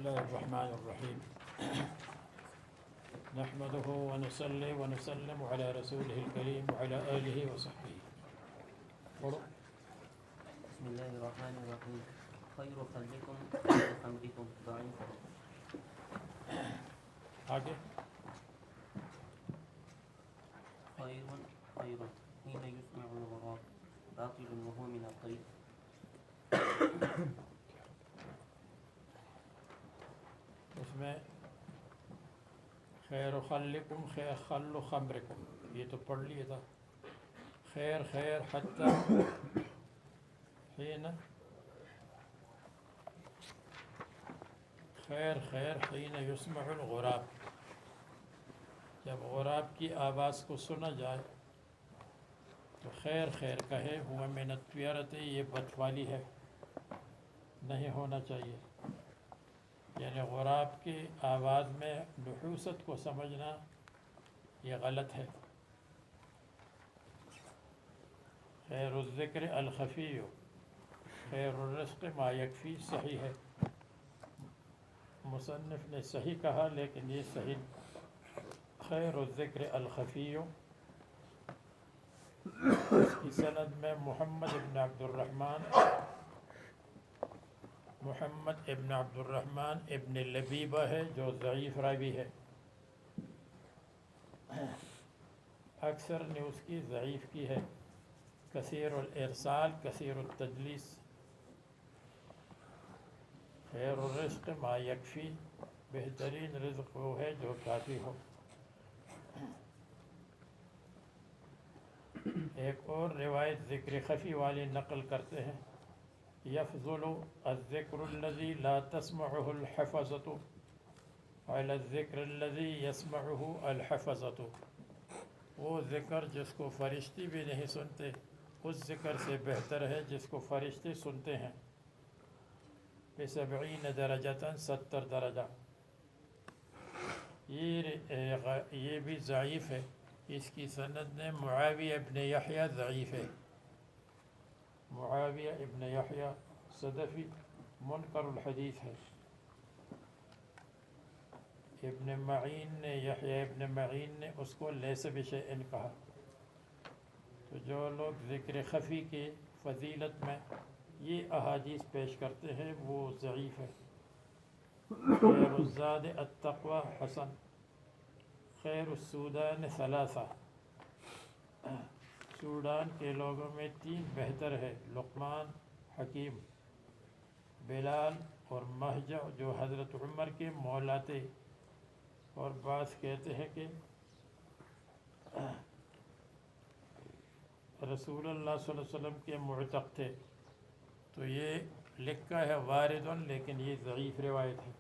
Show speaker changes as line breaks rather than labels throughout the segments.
الله الرحمن الرحيم نحمده ونصلي ونسلم على رسوله الكريم وعلى آله وصحبه.
بسم الله الرحمن الرحيم. خير خلقكم خير خمركم ضعيف.
آگے
خير حين يسمع الغراب باطل وهو من الطيب.
اس میں خیر خلکم خیر خل خمرکم یہ تو پڑھ لیا تھا. خیر خیر حتی حین خیر خیر حین یسمع الغراب، جب غراب کی آواز کو سنا جائے تو خیر خیر کہے. ہوا من الطیرۃ، یہ بدفعلی ہے، نہیں ہونا چاہیے. یعنی غراب کی آواز میں نحوست کو سمجھنا یہ غلط ہے. خیر الذکر الخفی خیر الرزق ما یکفی صحیح ہے. مصنف نے صحیح کہا لیکن یہ صحیح. خیر الذکر الخفی، اس کی سند میں محمد ابن عبد الرحمن ابن لبیبہ ہے جو ضعیف راوی ہے. اکثر نے اس کی ضعیف کی ہے. کثیر الارسال کثیر التدلیس. خیر الرزق ما یکفی، بہترین رزق وہ ہے جو کافی ہو. ایک اور روایت ذکر خفی والی نقل کرتے ہیں. یفضل الذکر الذی لا تسمعه الحفظۃ علی الذکر الذی یسمعه الحفظۃ. وہ ذکر جس کو فرشتے بھی نہیں سنتے اس ذکر سے بہتر ہے جس کو فرشتے سنتے ہیں. ب70 درجۃ، 70 درجہ. یہ بھی ضعیف ہے. اس کی سند میں معاویہ ابن یحییٰ ضعیف ہے. معاویہ ابن یحییٰ صدفی منکر الحدیث ہے. ابن معین نے یحییٰ ابن معین نے اس کو لیس بشیء کہا. تو جو لوگ ذکر خفی کی فضیلت میں یہ احادیث پیش کرتے ہیں وہ ضعیف ہے. خیر الزاد التقوی حسن. خیر السودان ثلاثہ، سوڈان کے لوگوں میں 3 بہتر ہے. لقمان، حکیم، بلال اور مہجع جو حضرت عمر کے مولا تھے، اور بعض کہتے ہیں کہ رسول اللہ صلی اللہ علیہ وسلم کے معتق تھے. تو یہ لکھا ہے وارد لیکن یہ ضعیف روایت ہے.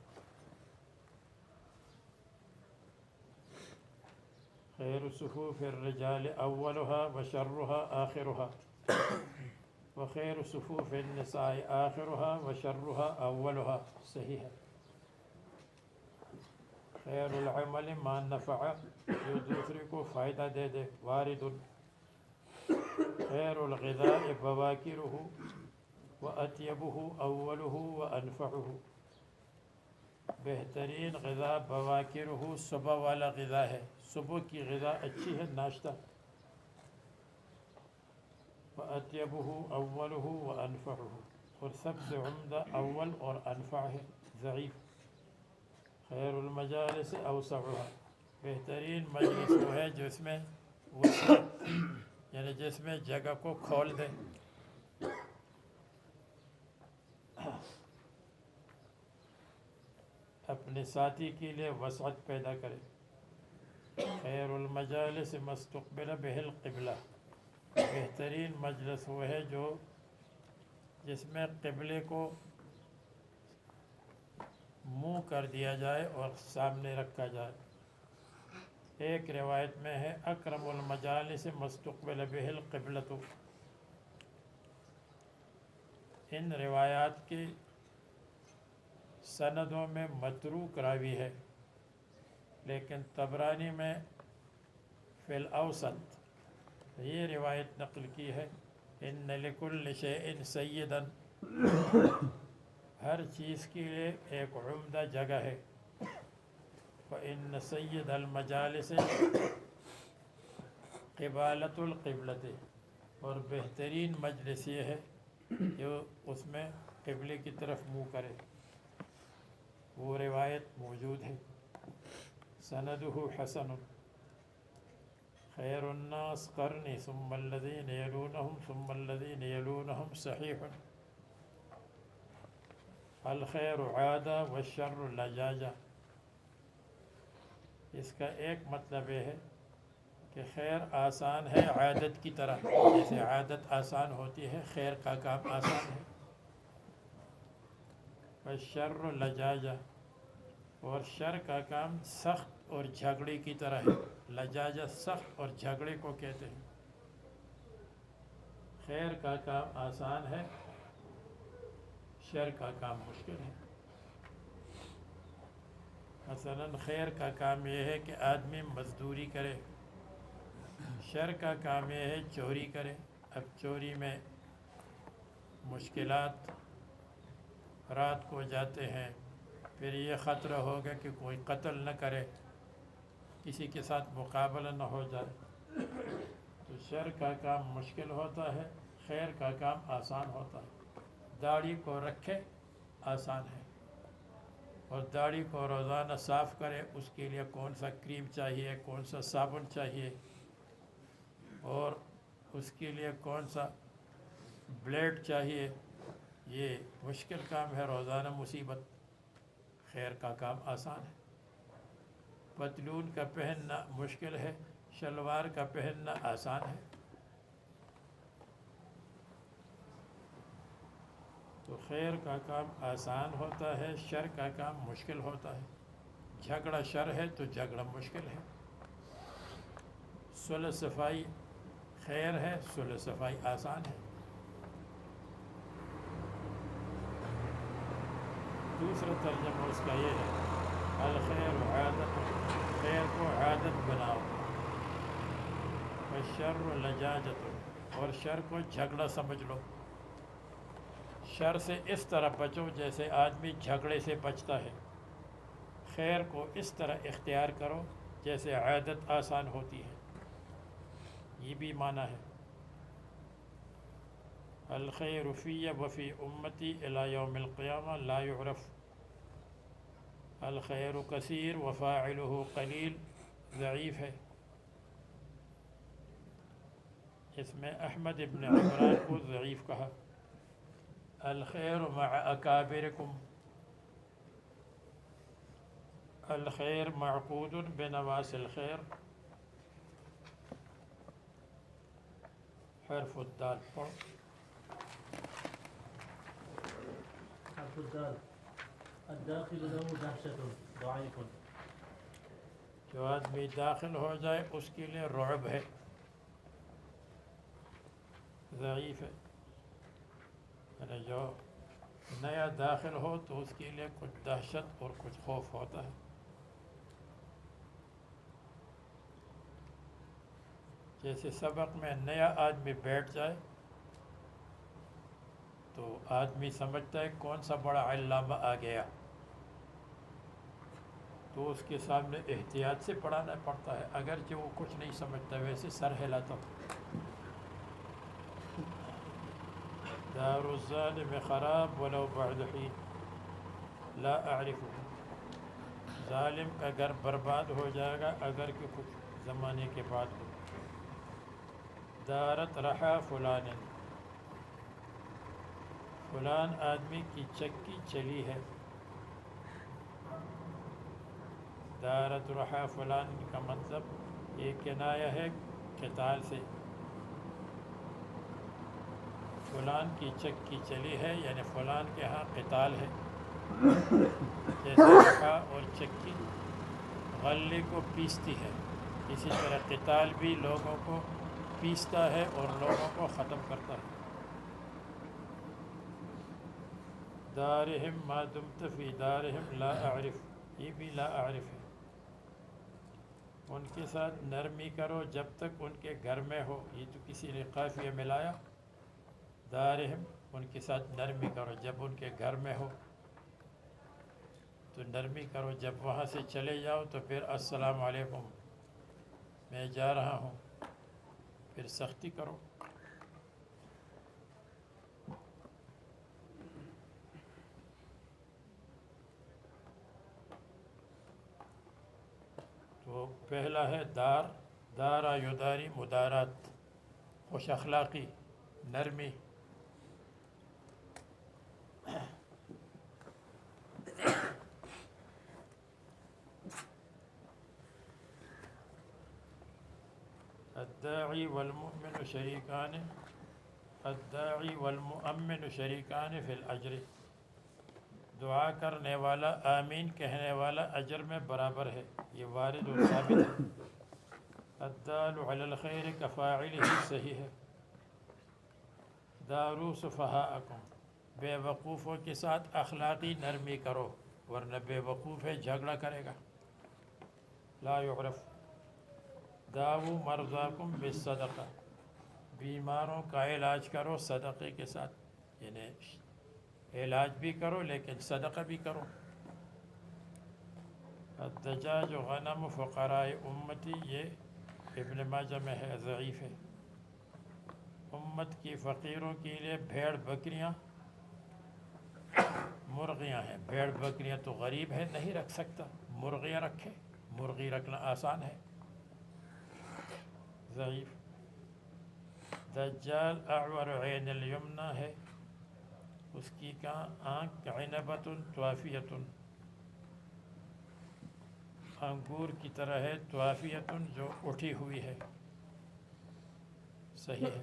خیر صفوف الرجال اولها وشرها آخرها، وخیر صفوف النساء آخرها وشرها اولها. صحیح ہے. خیر العمل ما نفع، جو دوسرے کو فائدہ دے دے، وارد. خیر الغذاء بواکرہ واطیبہ اولہ وانفعہ. بہترین غذا بواکرہ صبح والا غذا ہے، صبح کی غذا اچھی ہے، ناشتہ. واطیبہ اولہ وانفعہ، اور سب سے عمدہ اول اور انفع ہے. ضعیف. خیر المجالس اوسعها، بہترین مجلس وہ ہے جس میں وسعت، یعنی جس میں جگہ کو کھول دے. اپنے ساتھی کے لیے وسعت پیدا کرے. خیر المجالس ما استقبل به القبلہ، بہترین مجلس وہ ہے جو جس میں قبلے کو منہ کر دیا جائے اور سامنے رکھا جائے. ایک روایت میں ہے اکرم المجالس ما استقبل به القبلۃ. ان روایات کی سندوں میں متروک راوی ہے، لیکن طبرانی میں فی الاوسط یہ روایت نقل کی ہے. ان لکل شیء سیدا، ہر چیز کے لیے ایک عمدہ جگہ ہے. فإن سید المجالس قبالۃ القبلۃ، اور بہترین مجلس یہ ہے جو اس میں قبلے کی طرف منہ کرے. وہ روایت موجود ہے. سندہ حسن. خیر الناس قرنی ثم الذین یلونہم ثم الذین یلونہم صحیح. الخیر عادہ والشر لجاجہ. اس کا ایک مطلب یہ ہے کہ خیر آسان ہے عادت کی طرح، جیسے عادت آسان ہوتی ہے خیر کا کام آسان ہے. والشر لجاجہ، اور شر کا کام سخت اور جھگڑے کی طرح ہے. لجاجہ سخت اور جھگڑے کو کہتے ہیں. خیر کا کام آسان ہے، شر کا کام مشکل ہے. مثلا خیر کا کام یہ ہے کہ آدمی مزدوری کرے، شر کا کام یہ ہے چوری کرے. اب چوری میں مشکلات، رات کو جاتے ہیں، پھر یہ خطرہ ہوگا کہ کوئی قتل نہ کرے، کسی کے ساتھ مقابلہ نہ ہو جائے. تو شر کا کام مشکل ہوتا ہے، خیر کا کام آسان ہوتا ہے. داڑھی کو رکھے آسان ہے، اور داڑھی کو روزانہ صاف کرے، اس کے لیے کون سا کریم چاہیے، کون سا صابن چاہیے، اور اس کے لیے کون سا بلیڈ چاہیے، یہ مشکل کام ہے. روزانہ مصیبت. خیر کا کام آسان ہے. پتلون کا پہننا مشکل ہے، شلوار کا پہننا آسان ہے. تو خیر کا کام آسان ہوتا ہے، شر کا کام مشکل ہوتا ہے. جھگڑا شر ہے تو جھگڑا مشکل ہے. صلح صفائی خیر ہے، صلح صفائی آسان ہے. دوسرا ترجمہ اس کا یہ ہے الخیر عادت، خیر کو عادت بناؤ. والشر لجاجت، اور شر کو جھگڑا سمجھ لو. شر سے اس طرح بچو جیسے آدمی جھگڑے سے بچتا ہے. خیر کو اس طرح اختیار کرو جیسے عادت آسان ہوتی ہے. یہ بھی معنی ہے. الخیر فی وفی امتی الی یوم القیامہ لا یعرف. الخیر کثیر وفاعلہ قلیل ضعیف ہے. اس میں احمد ابن عمران کو ضعیف کہا. الخیر مع اکابرکم، الخیر معقود بنواس الخیر. حرف الدال پڑھ.
حرف الدال الداخل له دهشة ضعيف.
جو آدمی داخل ہو جائے اس کے لیے رعب ہے، ضعیف ہے. یعنی جو نیا داخل ہو تو اس کے لیے کچھ دہشت اور کچھ خوف ہوتا ہے. جیسے سبق میں نیا آدمی بیٹھ جائے تو آدمی سمجھتا ہے کون سا بڑا علامہ آ گیا، تو اس کے سامنے احتیاط سے پڑھانا پڑتا ہے، اگرچہ وہ کچھ نہیں سمجھتا، ویسے سر ہلاتا ہوں. دار الظالم خراب ولو بعد حین لا اعرفه. ظالم کا گھر برباد ہو جائے گا اگر کہ کچھ زمانے کے بعد ہو. دارت رحا فلان، فلان آدمی کی چکی چلی ہے. دارت رحا فلان کا مطلب یہ کنایہ ہے قتال سے. فلان کی چکی چلی ہے یعنی فلان کے ہاں قتال ہے. جیسے رحا اور چکی غلے کو پیستی ہے، اسی طرح قتال بھی لوگوں کو پیستا ہے اور لوگوں کو ختم کرتا ہے. دارہم ما دمت فی دارہم لا اعرف، یہ بھی لا اعرف ہے. ان کے ساتھ نرمی کرو جب تک ان کے گھر میں ہو، یہ تو کسی نے قافیہ ملایا. دارہم ان کے ساتھ نرمی کرو جب ان کے گھر میں ہو. تو نرمی کرو. جب وہاں سے چلے جاؤ تو پھر السلام علیکم میں جا رہا ہوں، پھر سختی کرو. تو پہلا ہے دارا یداری، مدارات، خوش اخلاقی، نرمی. الداعی والمؤمن شریکان فی الاجر. دعا کرنے والا، آمین کہنے والا اجر میں برابر ہے، یہ وارد و ثابت ہے. الدال علی الخیر کفاعلہ، صحیح ہے. دارو سفہاءکم، بے وقوفوں کے ساتھ اخلاقی نرمی کرو، ورنہ بے وقوف ہے جھگڑا کرے گا. لا یعرف. داو مرضاکم بالصدقہ، بیماروں کا علاج کرو صدقے کے ساتھ، یعنی علاج بھی کرو لیکن صدقہ بھی کرو. الدجاج غنم فقراء امتی، یہ ابن ماجہ میں ہے، ضعیف ہے. امت کی فقیروں کے لیے بھیڑ بکریاں مرغیاں ہیں. بھیڑ بکریاں تو غریب ہے، نہیں رکھ سکتا، مرغیاں رکھے. مرغی رکھنا آسان ہے. ضعیف. دجال اعور عین الیمنی ہے، اس کی آنکھ عنبۃ طوافیۃ، انگور کی طرح ہے، طوافیۃ جو اٹھی ہوئی ہے. صحیح ہے.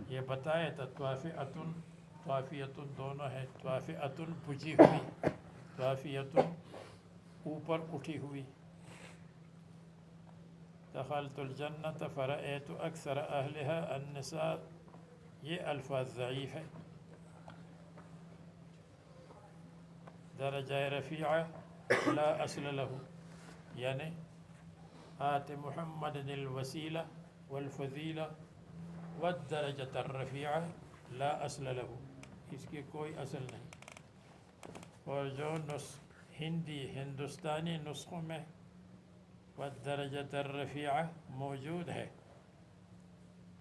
یہ بتایا تھا طوافیۃ دونوں ہے. طوافیۃ بجھی ہوئی، طوافیۃ اوپر اٹھی ہوئی. دخلت الجنت فرأیت اکثر اہلها النساء، یہ الفاظ ضعیف ہے. درجہ رفیعہ لا اصل له، یعنی آت محمد الوسیلہ والفضیلہ والدرجۃ الرفیعہ لا اصل له، اس کی کوئی اصل نہیں. اور جو ہندوستانی نسخوں میں والدرجۃ الرفیعہ موجود ہے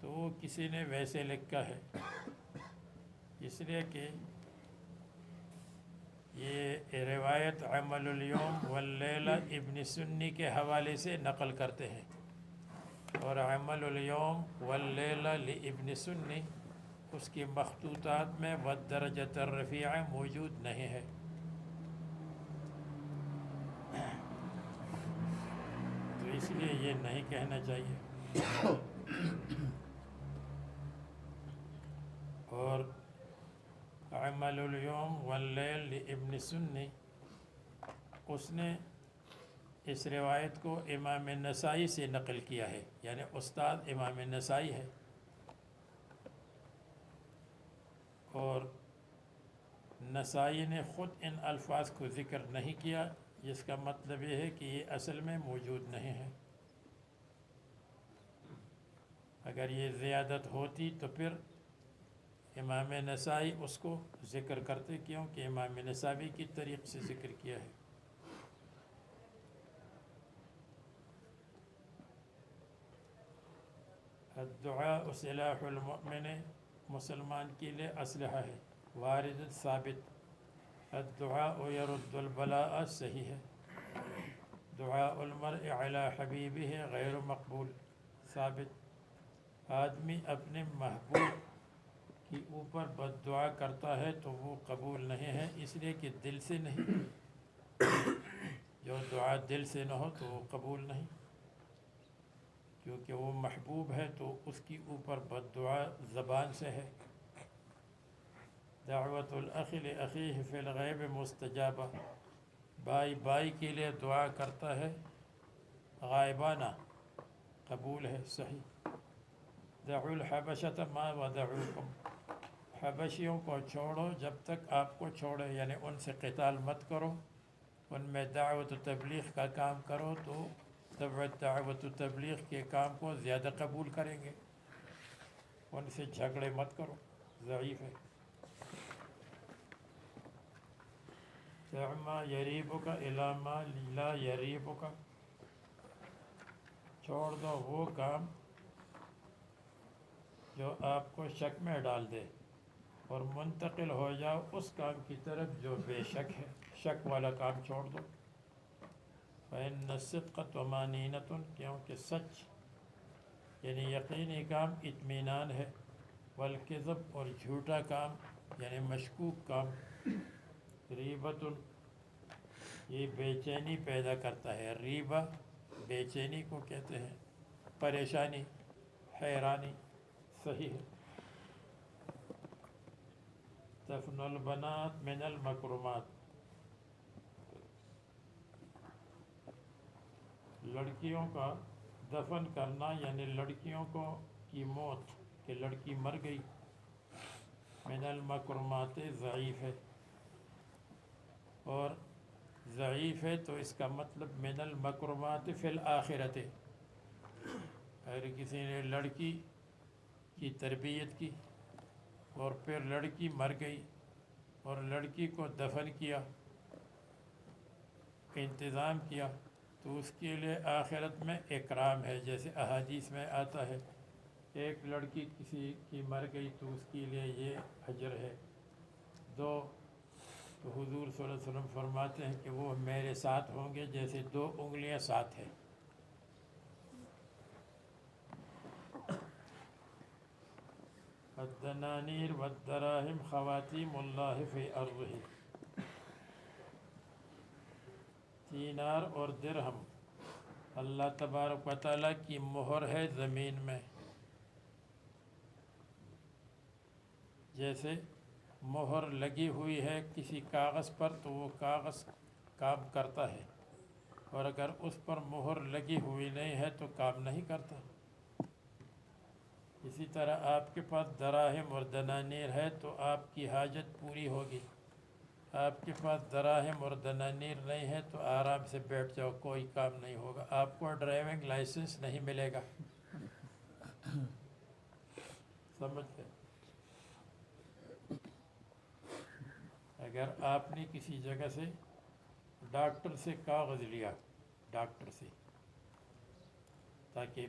تو وہ کسی نے ویسے لکھا ہے، اس لیے کہ یہ روایت عمل الیوم واللیلہ ابن سنی کے حوالے سے نقل کرتے ہیں، اور عمل الیوم واللیلہ لابن سنی اس کی مخطوطات میں والدرجۃ الرفیعہ موجود نہیں ہے. تو اس لیے یہ نہیں کہنا چاہیے. اور عمل الیوم واللیل لابن سنی، اس نے اس روایت کو امام نسائی سے نقل کیا ہے، یعنی استاد امام نسائی ہے. اور نسائی نے خود ان الفاظ کو ذکر نہیں کیا، جس کا مطلب یہ ہے کہ یہ اصل میں موجود نہیں ہے. اگر یہ زیادت ہوتی تو پھر امام نسائی اس کو ذکر کرتے، کیونکہ امام نسائی کی طریق سے ذکر کیا ہے. الدعاء سلاح المؤمن، مسلمان کے لیے اسلحہ ہے، وارد ثابت. الدعاء يرد البلاء، صحیح ہے. دعاء المرء على حبیبہ غیر مقبول، ثابت. آدمی اپنے محبوب کے اوپر بد دعا کرتا ہے تو وہ قبول نہیں ہے، اس لیے کہ دل سے نہیں. جو دعا دل سے نہ ہو تو وہ قبول نہیں، کیونکہ وہ محبوب ہے تو اس کی اوپر بد دعا زبان سے ہے. دعوت الاخ لاخیہ فی الغیب مستجابہ، بھائی بھائی کے لیے دعا کرتا ہے غائبانہ، قبول ہے، صحیح. دعوا الحبشۃ ما ودعوکم، حبشیوں کو چھوڑو جب تک آپ کو چھوڑے، یعنی ان سے قتال مت کرو، ان میں دعوت و تبلیغ کا کام کرو تو دعوت و تبلیغ کے کام کو زیادہ قبول کریں گے. ان سے جھگڑے مت کرو. ضعیف ہے. دع ما یریبک الی ما لا یریبک، چھوڑ دو وہ کام جو آپ کو شک میں ڈال دے، اور منتقل ہو جاؤ اس کام کی طرف جو بے شک ہے، شک والا کام چھوڑ دو۔ فإن الصدق طمأنینۃ، کیونکہ سچ یعنی یقینی کام اطمینان ہے، والکذب اور جھوٹا کام یعنی مشکوک کام ریبۃ، یہ بے چینی پیدا کرتا ہے۔ ریبہ بے چینی کو کہتے ہیں، پریشانی، حیرانی، صحیح ہے۔ دفن البنات من المکرمات، لڑکیوں کا دفن کرنا یعنی لڑکیوں کو کی موت کہ لڑکی مر گئی، من المکرمات ضعیف ہے، اور ضعیف ہے تو اس کا مطلب من المکرمات فی الآخرت، اگر کسی نے لڑکی کی تربیت کی اور پھر لڑکی مر گئی اور لڑکی کو دفن کیا، انتظام کیا، تو اس کے لیے آخرت میں اکرام ہے، جیسے احادیث میں آتا ہے ایک لڑکی کسی کی مر گئی تو اس کے لیے یہ اجر ہے، دو تو حضور صلی اللہ علیہ وسلم فرماتے ہیں کہ وہ میرے ساتھ ہوں گے جیسے دو انگلیاں ساتھ ہیں۔ الدنانیر والدراہم خواتیم اللہ فی ارضہ، دینار اور درہم اللہ تبارک و تعالیٰ کی مہر ہے زمین میں، جیسے مہر لگی ہوئی ہے کسی کاغذ پر تو وہ کاغذ کام کرتا ہے، اور اگر اس پر مہر لگی ہوئی نہیں ہے تو کام نہیں کرتا۔ اسی طرح آپ کے پاس دراہم اور دنانیر ہے تو آپ کی حاجت پوری ہوگی، آپ کے پاس دراہم اور دنانیر نہیں ہے تو آرام سے بیٹھ جاؤ، کوئی کام نہیں ہوگا، آپ کو ڈرائیونگ لائسنس نہیں ملے گا۔ سمجھ گئے؟ اگر آپ نے کسی جگہ سے ڈاکٹر سے کاغذ لیا، ڈاکٹر سے، تاکہ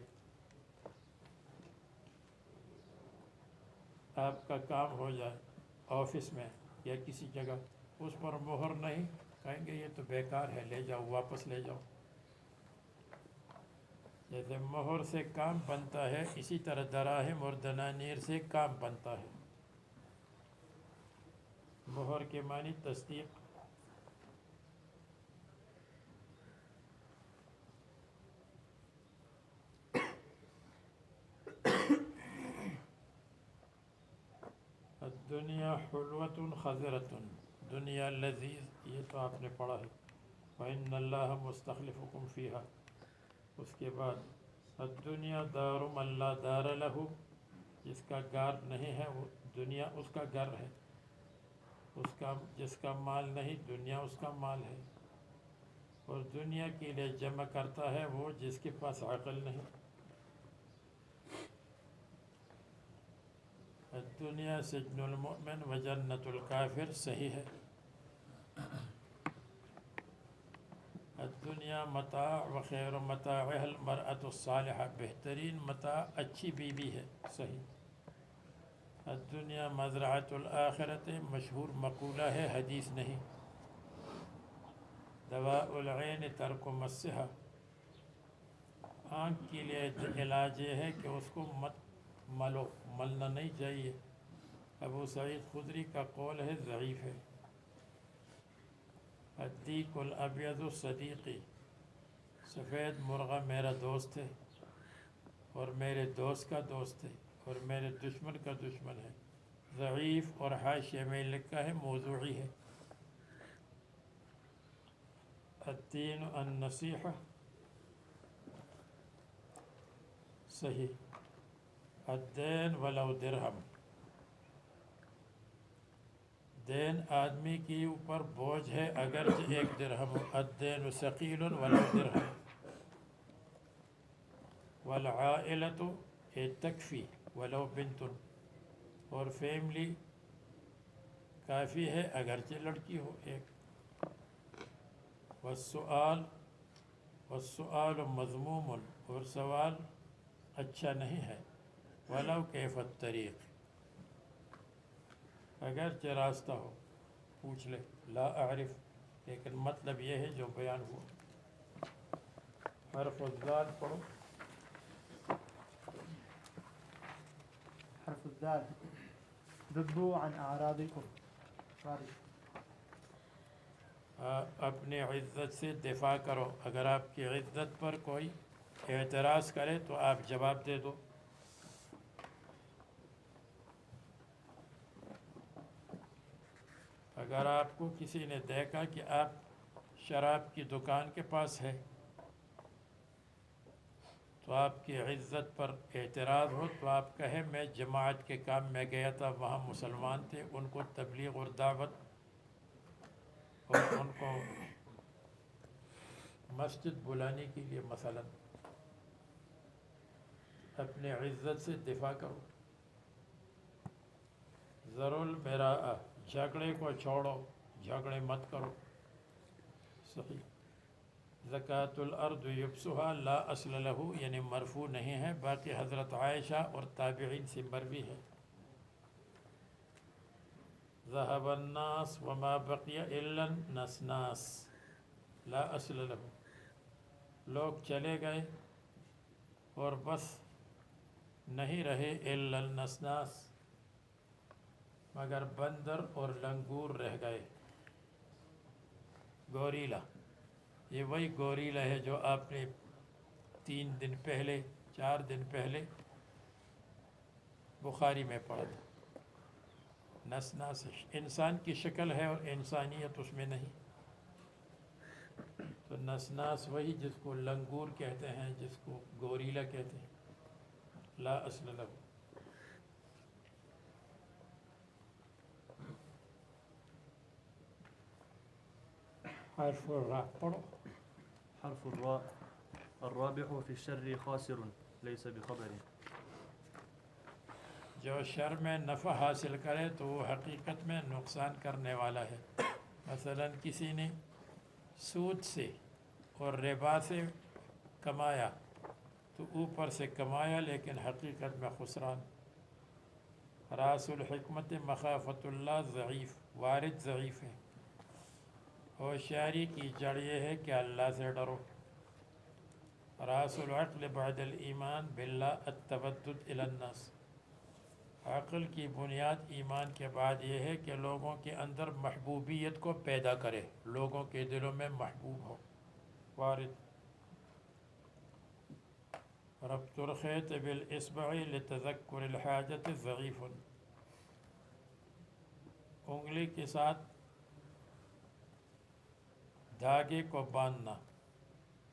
آپ کا کام ہو جائے آفس میں یا کسی جگہ، اس پر مہر نہیں، کہیں گے یہ تو بیکار ہے، لے جاؤ، واپس لے جاؤ۔ جیسے مہر سے کام بنتا ہے اسی طرح دراہم اور دنانیر سے کام بنتا ہے۔ مہر کے معنی تصدیق، الدنیا حلوۃ خضرۃ، دنیا لذیذ، یہ تو آپ نے پڑھا ہے، وَإِنَّ اللَّهَ مُسْتَخْلِفُكُمْ فِيهَا، اس کے بعد الدنیا دار من لا دار له، جس کا گھر نہیں ہے وہ دنیا اس کا گھر ہے، اس کا جس کا مال نہیں دنیا اس کا مال ہے، اور دنیا کے لیے جمع کرتا ہے وہ جس کے پاس عقل نہیں۔ الدنیا سجن المؤمن و جنت الکافر، صحیح ہے۔ الدنیا متاع و خیر متاعها المرأة الصالحہ، بہترین متاع اچھی بیوی ہے، صحیح۔ الدنیا مزرعۃ الآخرت، مشہور مقولہ ہے، حدیث نہیں۔ دواء العین ترک مسها، آنکھ کے لیے علاج یہ ہے کہ اس کو مت ملو، ملنا نہیں چاہیے، ابو سعید خدری کا قول ہے، ضعیف ہے۔ الدیک الابیض صدیقی، سفید مرغہ میرا دوست ہے، اور میرے دوست کا دوست ہے، اور میرے دشمن کا دشمن ہے، ضعیف، اور حاشیے میں لکھا ہے موضوعی ہے۔ الدین النصیحہ، صحیح۔ الدین ولو درہم، دین آدمی کے اوپر بوجھ ہے اگرچہ ایک درہم ہو، الدین ثقیل ولو درہم۔ والعائلۃ تکفی ولو بنت، اور فیملی کافی ہے اگرچہ لڑکی ہو ایک۔ والسؤال مذموم، اور سوال اچھا نہیں ہے، ولو کیف الطریق، اگرچہ راستہ ہو پوچھ لے، لا اعرف، لیکن مطلب یہ ہے جو بیان ہوا۔ حرف الزال پڑھو۔
حرف الدال ذبوا عن اعراضكم،
اپنی عزت سے دفاع کرو، اگر آپ کی عزت پر کوئی اعتراض کرے تو آپ جواب دے دو۔ اگر آپ کو کسی نے دیکھا کہ آپ شراب کی دکان کے پاس ہے تو آپ کی عزت پر اعتراض ہو تو آپ کہیں میں جماعت کے کام میں گیا تھا، وہاں مسلمان تھے، ان کو تبلیغ اور دعوت اور ان کو مسجد بلانے کے لیے مثلا اپنے عزت سے دفاع کرو۔ ضرور میرا جھگڑے کو چھوڑو، جھگڑے مت کرو، صحیح۔ زکوٰۃ الارض یبسها لا اصل له، یعنی مرفوع نہیں ہے، باقی حضرت عائشہ اور تابعین سے مروی ہے۔ ذهب الناس وما بقي الا النسناس لا اصل له، لوگ چلے گئے اور بس نہیں رہے الا النسناس، مگر بندر اور لنگور رہ گئے۔ گوریلا، یہ وہی گوریلا ہے جو آپ نے 4 دن پہلے بخاری میں پڑھا تھا۔ نسناس انسان کی شکل ہے اور انسانیت اس میں نہیں، تو نسناس وہی جس کو لنگور کہتے ہیں، جس کو گوریلا کہتے ہیں، لا اصل له۔ حرف الراء پڑھو۔
حرف الراء الرابح في الشر خاسر ليس بخبر،
جو شر میں نفع حاصل کرے تو وہ حقیقت میں نقصان کرنے والا ہے۔ مثلا کسی نے سود سے اور ربا سے کمایا تو اوپر سے کمایا لیکن حقیقت میں خسران۔ راس الحکمت مخافت اللہ ضعیف، وارد ضعیف ہے۔ ہوشیاری کی جڑ یہ ہے کہ اللہ سے ڈرو۔ راس العقل بعد الایمان باللہ التودد الی الناس، عقل کی بنیاد ایمان کے بعد یہ ہے کہ لوگوں کے اندر محبوبیت کو پیدا کرے، لوگوں کے دلوں میں محبوب ہو۔ وارد۔ ربط الخیط بالاصبع لتذکر الحاجت ضعیف، انگلی کے ساتھ دھاگے کو باندھنا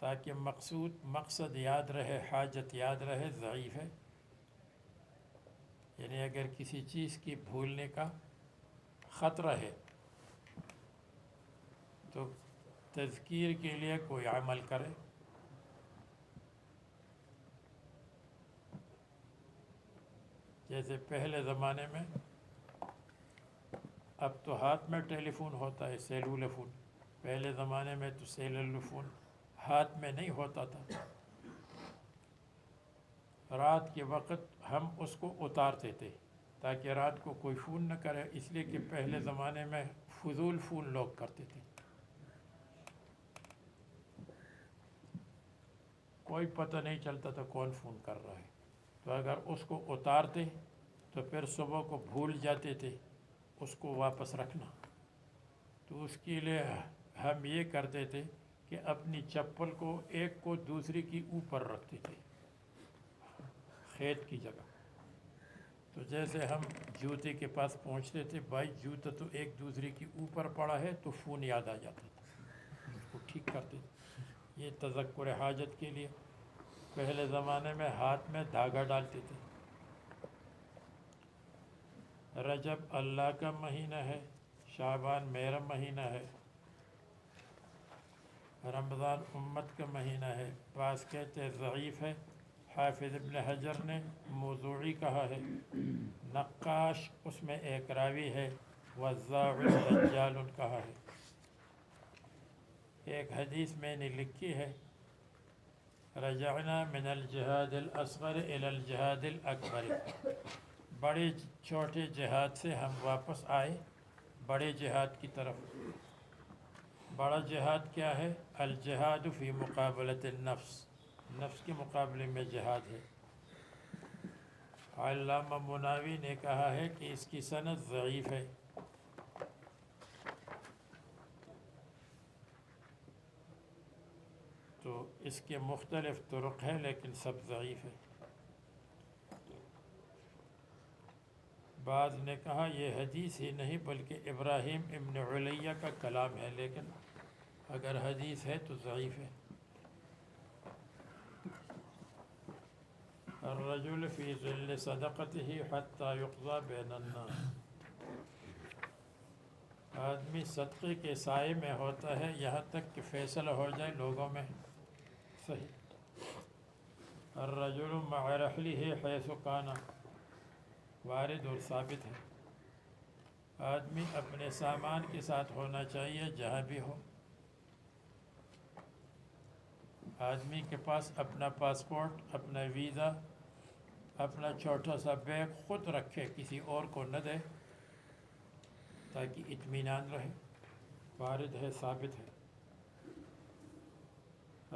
تاکہ مقصد یاد رہے، حاجت یاد رہے، ضعیف ہے۔ یعنی اگر کسی چیز کی بھولنے کا خطرہ ہے تو تذکیر کے لیے کوئی عمل کرے۔ جیسے پہلے زمانے میں، اب تو ہاتھ میں ٹیلی فون ہوتا ہے، سیلولر فون، پہلے زمانے میں تو سیلولر فون ہاتھ میں نہیں ہوتا تھا۔ رات کے وقت ہم اس کو اتارتے تھے تاکہ رات کو کوئی فون نہ کرے، اس لیے کہ پہلے زمانے میں فضول فون لوگ کرتے تھے، کوئی پتہ نہیں چلتا تھا کون فون کر رہا ہے۔ تو اگر اس کو اتارتے تو پھر صبح کو بھول جاتے تھے اس کو واپس رکھنا، تو اس کے لیے ہم یہ کرتے تھے کہ اپنی چپل کو ایک کو دوسری کی اوپر رکھتے تھے، خیط کی جگہ۔ تو جیسے ہم جوتے کے پاس پہنچتے تھے، بھائی جوتا تو ایک دوسرے کی اوپر پڑا ہے، تو فون یاد آ جاتا تھا، اس کو ٹھیک کرتے تھے۔ یہ تذکر حاجت کے لیے پہلے زمانے میں ہاتھ میں دھاگا ڈالتے تھے۔ رجب اللہ کا مہینہ ہے، شعبان میرا مہینہ ہے، رمضان امت کا مہینہ ہے۔ بعض کہتے ہیں ضعیف ہے، حافظ ابن حجر نے موضوعی کہا ہے، نقاش اس میں ایک راوی ہے، وزاع دجال کہا ہے۔ ایک حدیث میں نے لکھی ہے، رجعنا من الجہاد الاصغر الى الجہاد الاکبر، بڑے چھوٹے جہاد سے ہم واپس آئے بڑے جہاد کی طرف۔ بڑا جہاد کیا ہے؟ الجہاد فی مقابلۃ النفس، نفس کے مقابلے میں جہاد ہے۔ علامہ مناوی نے کہا ہے کہ اس کی سند ضعیف ہے، تو اس کے مختلف طرق ہیں لیکن سب ضعیف ہے۔ بعض نے کہا یہ حدیث ہی نہیں بلکہ ابراہیم ابن علیہ کا کلام ہے، لیکن اگر حدیث ہے تو ضعیف ہے۔ الرجل فی ظل صدقته حتی یقضى بین الناس، آدمی صدقے کے سائے میں ہوتا ہے یہاں تک کہ فیصلہ ہو جائے لوگوں میں۔ صحیح۔ الرجل مع رحلہ حیث کان، وارد اور ثابت ہے۔ آدمی اپنے سامان کے ساتھ ہونا چاہیے جہاں بھی ہو۔ آدمی کے پاس اپنا پاسپورٹ، اپنا ویزا، اپنا چھوٹا سا بیگ خود رکھے، کسی اور کو نہ دے تاکہ اطمینان رہے، وارد ہے، ثابت ہے۔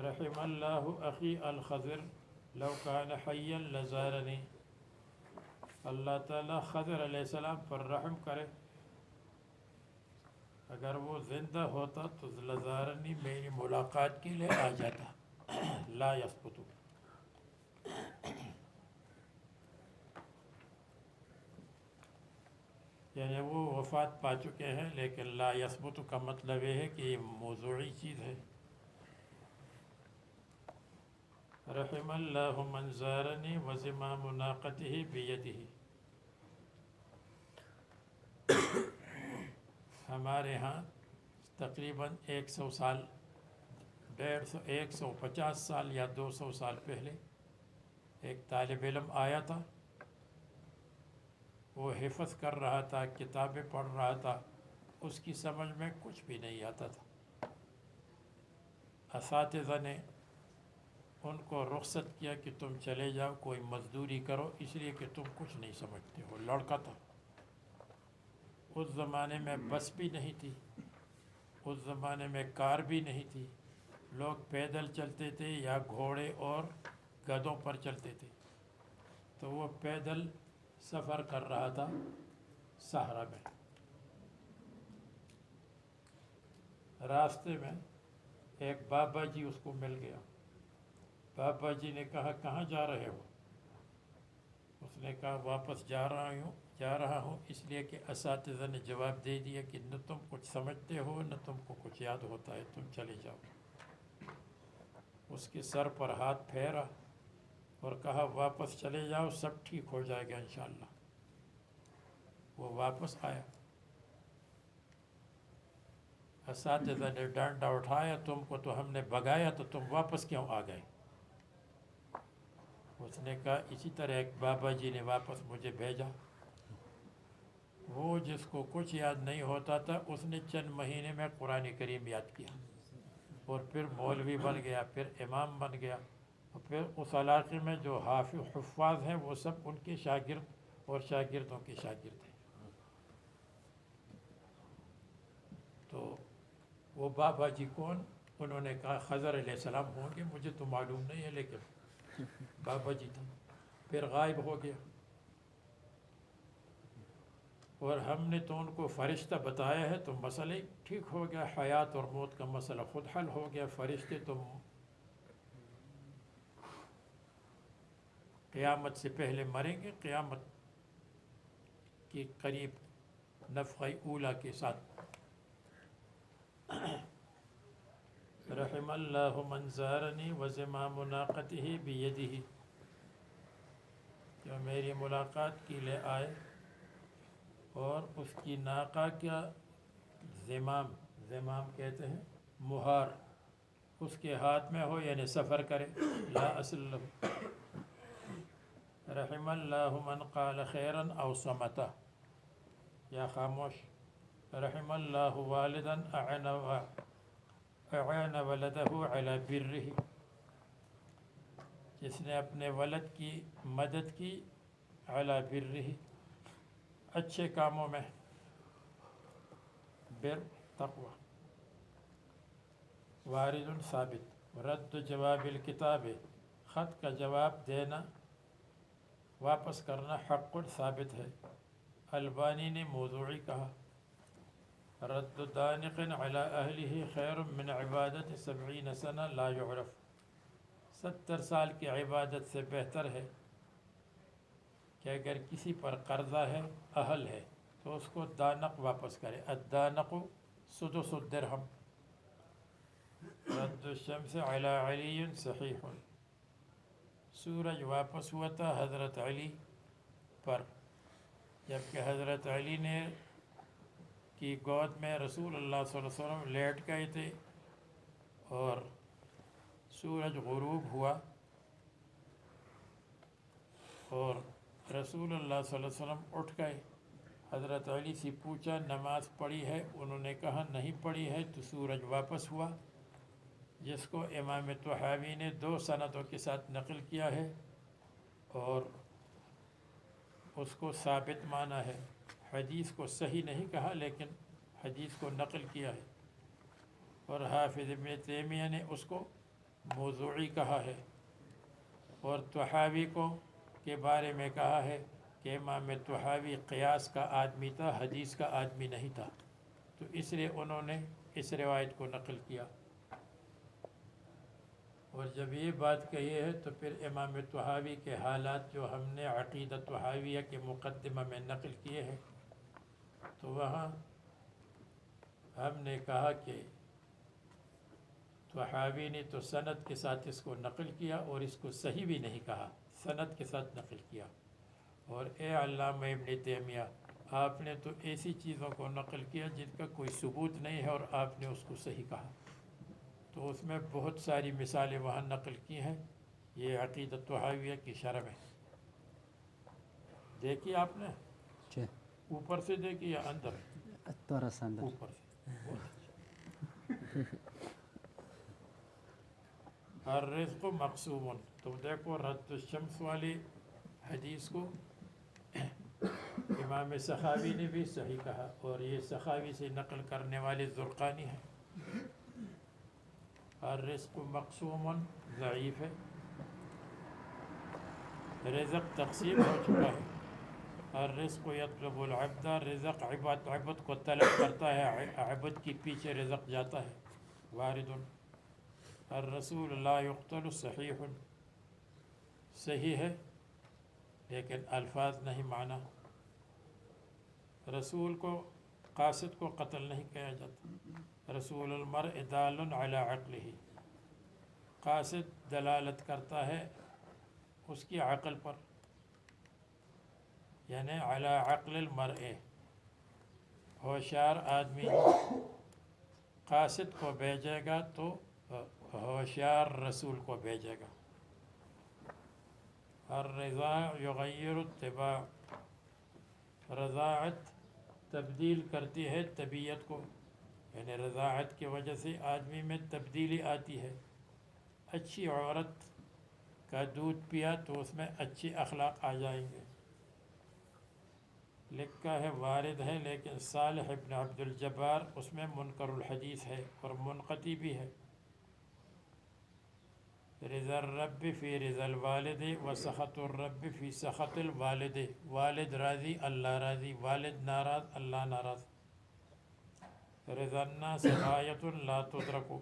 رحم اللہ اخی الخضر لو کان حیا لزارنی، اللہ تعالیٰ خضر علیہ السلام پر رحم کرے، اگر وہ زندہ ہوتا تو لزارنی، میری ملاقات کے لیے آ جاتا۔ لا یثبت، یعنی وہ وفات پا چکے ہیں، لیکن لا یثبت کا مطلب یہ ہے کہ یہ موضوعی چیز ہے۔ رحم اللہ من زارنی وزمام ناقته بیدہ، ہمارے ہاں تقریباً 100 سال، 150 سال یا 200 سال پہلے ایک طالب علم آیا تھا، وہ حفظ کر رہا تھا، کتابیں پڑھ رہا تھا، اس کی سمجھ میں کچھ بھی نہیں آتا تھا۔ اساتذہ نے ان کو رخصت کیا کہ تم چلے جاؤ، کوئی مزدوری کرو، اس لیے کہ تم کچھ نہیں سمجھتے ہو۔ لڑکا تھا، اس زمانے میں بس بھی نہیں تھی، اس زمانے میں کار بھی نہیں تھی، لوگ پیدل چلتے تھے یا گھوڑے اور گدھوں پر چلتے تھے، تو وہ پیدل سفر کر رہا تھا صحرا میں۔ راستے میں ایک بابا جی اس کو مل گیا۔ بابا جی نے کہا کہاں جا رہے ہو؟ اس نے کہا واپس جا رہا ہوں اس لیے کہ اساتذہ نے جواب دے دیا کہ نہ تم کچھ سمجھتے ہو نہ تم کو کچھ یاد ہوتا ہے، تم چلے جاؤ۔ اس کے سر پر ہاتھ پھیرا اور کہا واپس چلے جاؤ، سب ٹھیک ہو جائے گا انشاءاللہ۔ وہ واپس آیا، اساتذہ نے ڈانٹا اٹھایا، تم کو تو ہم نے بھگایا تو تم واپس کیوں آ گئے؟ اس نے کہا اسی طرح ایک بابا جی نے واپس مجھے بھیجا۔ وہ جس کو کچھ یاد نہیں ہوتا تھا، اس نے چند مہینے میں قرآن کریم یاد کیا، اور پھر مولوی بن گیا، پھر امام بن گیا، اور پھر اس علاقے میں جو حفاظ ہیں وہ سب ان کے شاگرد اور شاگردوں کے شاگرد ہیں۔ تو وہ بابا جی کون؟ انہوں نے کہا خضر علیہ السلام ہوں گے، مجھے تو معلوم نہیں ہے، لیکن بابا جی تھا۔ پھر غائب ہو گیا، اور ہم نے تو ان کو فرشتہ بتایا ہے تو مسئلہ ٹھیک ہو گیا، حیات اور موت کا مسئلہ خود حل ہو گیا۔ فرشتے تو قیامت سے پہلے مریں گے، قیامت کے قریب نفخہ اولیٰ کے ساتھ۔ رحم اللہ من زارنی وزمام ناقته بیدہ، جو میری ملاقات کے لیے آئے اور اس کی ناقہ کا زمام کہتے ہیں مہار، اس کے ہاتھ میں ہو، یعنی سفر کرے، لا اصل له۔ رحم اللہ من قال خیرا او صمتا، یا خاموش۔ رحم اللہ والدا اعنا اعان ولدہ علی برہ، جس نے اپنے ولد کی مدد کی علی برہ، اچھے کاموں میں، بر تقوی. وارد ثابت. رد جواب الکتاب، خط کا جواب دینا، واپس کرنا، حق ثابت ہے. البانی نے موضوعی کہا. رد دانق علی اہلہ خیر من عبادت 70 سنہ لا یعرف، 70 سال کی عبادت سے بہتر ہے کہ اگر کسی پر قرضہ ہے، اہل ہے، تو اس کو دانق واپس کرے. الدانق سدس الدرہم. رد الشمس علی علی صحیح، سورج واپس ہوا تھا حضرت علی پر، جبکہ حضرت علی نے کی گود میں رسول اللہ صلی اللہ علیہ وسلم لیٹ گئے تھے اور سورج غروب ہوا اور رسول اللہ صلی اللہ علیہ وسلم اٹھ گئے. حضرت علی سے پوچھا نماز پڑھی ہے؟ انہوں نے کہا نہیں پڑھی ہے. تو سورج واپس ہوا، جس کو امام طحاوی نے 2 سندوں کے ساتھ نقل کیا ہے اور اس کو ثابت مانا ہے. حدیث کو صحیح نہیں کہا لیکن حدیث کو نقل کیا ہے. اور حافظ ابن تیمیہ نے اس کو موضوعی کہا ہے اور طحاوی کو کے بارے میں کہا ہے کہ امام طحاوی قیاس کا آدمی تھا، حدیث کا آدمی نہیں تھا، تو اس لیے انہوں نے اس روایت کو نقل کیا. اور جب یہ بات کہی ہے تو پھر امام طحاوی کے حالات جو ہم نے عقیدہ طحاویہ کے مقدمہ میں نقل کیے ہیں، تو وہاں ہم نے کہا کہ طحاوی نے تو سند کے ساتھ اس کو نقل کیا اور اس کو صحیح بھی نہیں کہا، سند کے ساتھ نقل کیا. اور اے علامہ ابن تیمیہ، آپ نے تو ایسی چیزوں کو نقل کیا جن کا کوئی ثبوت نہیں ہے اور آپ نے اس کو صحیح کہا. تو اس میں بہت ساری مثالیں وہاں نقل کی ہیں. یہ عقیدہ طحاویہ کی شرح ہے. دیکھی آپ نے؟ اوپر سے دیکھی یا اندر؟ اوپر سے. الرزق مقسوم. تو دیکھو رد الشمس والی حدیث کو امام سخاوی نے بھی صحیح کہا اور یہ سخاوی سے نقل کرنے والے زرقانی ہیں. الرزق مقسوم ضعیف ہے. رزق تقسیم ہو چکا ہے. الرزق یطلب العبد، رزق عبد کو طلب کرتا ہے، عبد کی پیچھے رزق جاتا ہے. وارد. الرسول لا يقتل صحیح، صحیح ہے لیکن الفاظ نہیں معنی. رسول کو، قاصد کو قتل نہیں کیا جاتا. رسول المرء دال علی عقلہ، قاصد دلالت کرتا ہے اس کی عقل پر، یعنی علی عقل المرء. ہوشیار آدمی قاصد کو بھیجے گا تو ہوشیار رسول کو بھیجے گا. الرضاع یغیر الطباع، رضاعت تبدیل کرتی ہے طبیعت کو، یعنی رضاعت کی وجہ سے آدمی میں تبدیلی آتی ہے. اچھی عورت کا دودھ پیا تو اس میں اچھی اخلاق آ جائیں گے. لکھا ہے وارد ہے لیکن صالح ابن عبد الجبار اس میں منکر الحدیث ہے اور منقطع بھی ہے. رضا الرب فی رضا الوالد و سخط الرب فی سخط الوالد. والد راضی اللہ راضی، والد ناراض اللہ ناراض. رضا الناس غایت لا تدرک.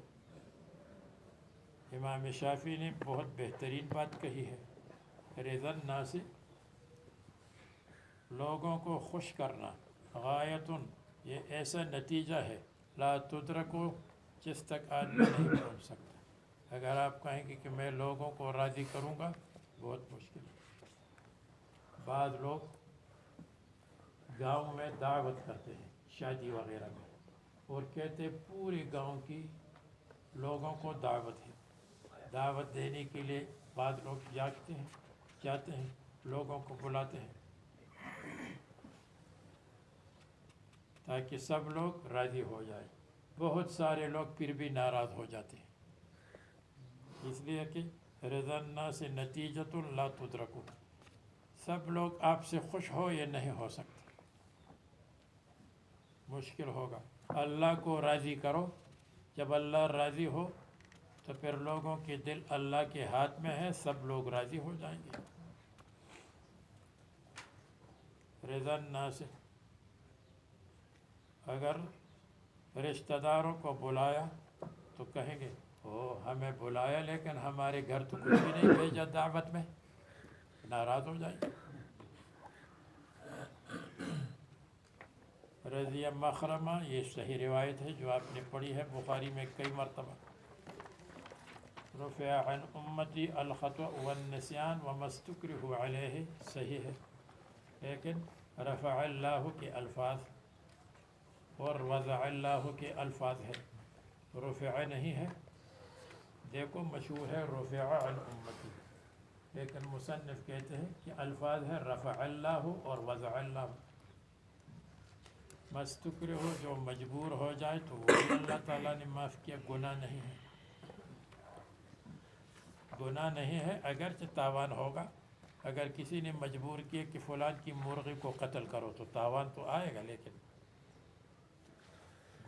امام شافعی نے بہت بہترین بات کہی ہے. رضا الناس، لوگوں کو خوش کرنا، غایت، یہ ایسا نتیجہ ہے، لا تدرک، جس تک آدمی نہیں پہنچ سکتا. اگر آپ کہیں گے کہ میں لوگوں کو راضی کروں گا، بہت مشکل ہے. بعض لوگ گاؤں میں دعوت کرتے ہیں شادی وغیرہ میں اور کہتے ہیں پورے گاؤں کی لوگوں کو دعوت ہے. دعوت دینے کے لیے بعض لوگ جاتے ہیں لوگوں کو بلاتے ہیں تاکہ سب لوگ راضی ہو جائیں. بہت سارے لوگ پھر بھی ناراض ہو جاتے ہیں، اس لیے کہ رضا الناس نتیجۃ لا تدرک، سب لوگ آپ سے خوش ہو یہ نہیں ہو سکتے، مشکل ہوگا۔ اللہ کو راضی کرو، جب اللہ راضی ہو تو پھر لوگوں کے دل اللہ کے ہاتھ میں ہے، سب لوگ راضی ہو جائیں گے۔ رضا الناس، اگر رشتہ داروں کو بلایا تو کہیں گے او ہمیں بلایا لیکن ہمارے گھر تو کچھ بھی نہیں بھیجا دعوت میں، ناراض ہو جائیں گے۔ رضی مخرمہ، یہ صحیح روایت ہے جو آپ نے پڑھی ہے بخاری میں کئی مرتبہ۔ رفع عن امتی الخطأ والنسیان وما استکرہوا علیہ، صحیح ہے، لیکن رفع اللہ کے الفاظ اور وضع اللہ کے الفاظ ہے، رفع نہیں ہے۔ دیکھو مشہور ہے رفع عن امتی، لیکن مصنف کہتے ہیں کہ الفاظ ہے رفع اللہ اور وضع اللہ۔ مستکرہ، جو مجبور ہو جائے تو وہ بھی اللہ تعالیٰ نے معاف کیا، گناہ نہیں ہے، گناہ نہیں ہے، اگرچہ تاوان ہوگا۔ اگر کسی نے مجبور کیا کہ فلان کی مرغی کو قتل کرو تو تاوان تو آئے گا، لیکن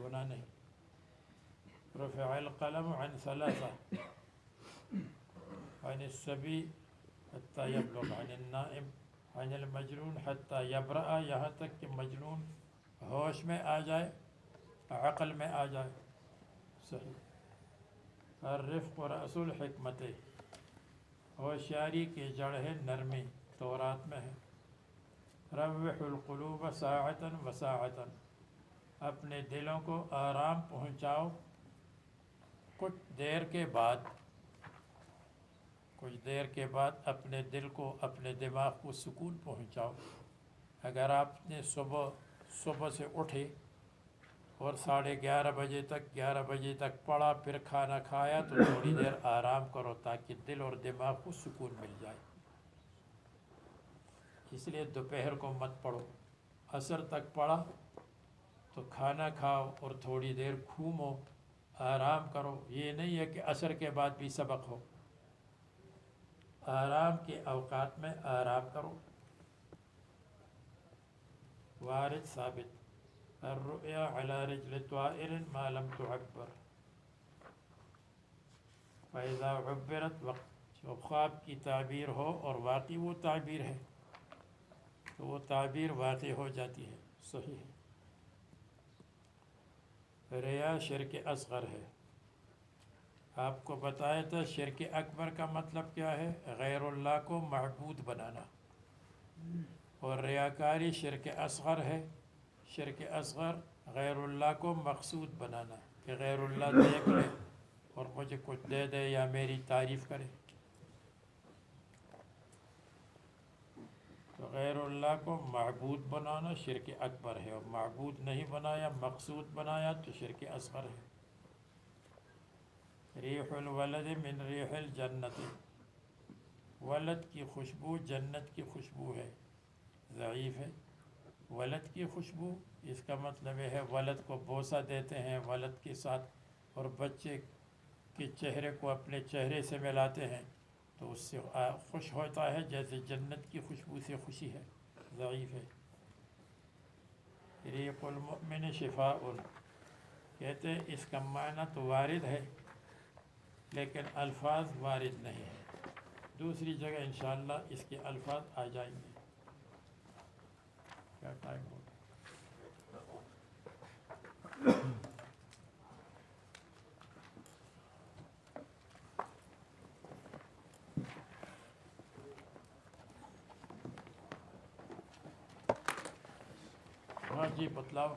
گناہ نہیں۔ رفع القلم عن ثلاثہ، عن الصبی حتی یبلغ، عن النائم، عن المجنون حتی یبرأ، یہاں تک کہ مجنون ہوش میں آ جائے، عقل میں آ جائے، صحیح۔ الرفق رأس الحکمت، ہوشیاری کی جڑ ہے نرمی، تورات میں ہے۔ روح القلوب ساعتا و ساعتا، اپنے دلوں کو آرام پہنچاؤ کچھ دیر کے بعد، کچھ دیر کے بعد اپنے دل کو، اپنے دماغ کو سکون پہنچاؤ۔ اگر آپ نے صبح سے اٹھے اور 11:30 بجے تک 11 بجے تک پڑھا، پھر کھانا کھایا، تو تھوڑی دیر آرام کرو تاکہ دل اور دماغ کو سکون مل جائے۔ اس لیے دوپہر کو مت پڑھو، عصر تک پڑھا تو کھانا کھاؤ اور تھوڑی دیر گھومو، آرام کرو۔ یہ نہیں ہے کہ عصر کے بعد بھی سبق ہو، آرام کے اوقات میں آرام کرو۔ وارد ثابت، الرؤیا علی رجل طائر ما لم تعبر، فاذا عبرت، وقت جو خواب کی تعبیر ہو اور واقعی وہ تعبیر ہے تو وہ تعبیر واقع ہو جاتی ہے، صحیح ہے۔ ریا شرک اصغر ہے، آپ کو بتایا تھا شرک اکبر کا مطلب کیا ہے، غیر اللہ کو معبود بنانا، اور ریاکاری شرک اصغر ہے۔ شرک اصغر غیر اللہ کو مقصود بنانا، کہ غیر اللہ دیکھ لے اور مجھے کچھ دے دے یا میری تعریف کرے، تو غیر اللہ کو معبود بنانا شرک اکبر ہے، اور معبود نہیں بنایا مقصود بنایا تو شرک اصغر ہے۔ ریح الولد من ریح الجنت، ولد کی خوشبو جنت کی خوشبو ہے، ضعیف ہے۔ ولد کی خوشبو، اس کا مطلب ہے ولد کو بوسہ دیتے ہیں ولد کے ساتھ، اور بچے کے چہرے کو اپنے چہرے سے ملاتے ہیں تو اس سے خوش ہوتا ہے، جیسے جنت کی خوشبو سے خوشی ہے، ضعیف ہے۔ ریق المؤمن شفاء، کہتے ہیں اس کا معنی تو وارد ہے لیکن الفاظ وارد نہیں ہیں، دوسری جگہ انشاءاللہ اس کے الفاظ آ جائیں گے۔ کیا ٹائم ہو گیا؟ ہاں جی بتلاؤ۔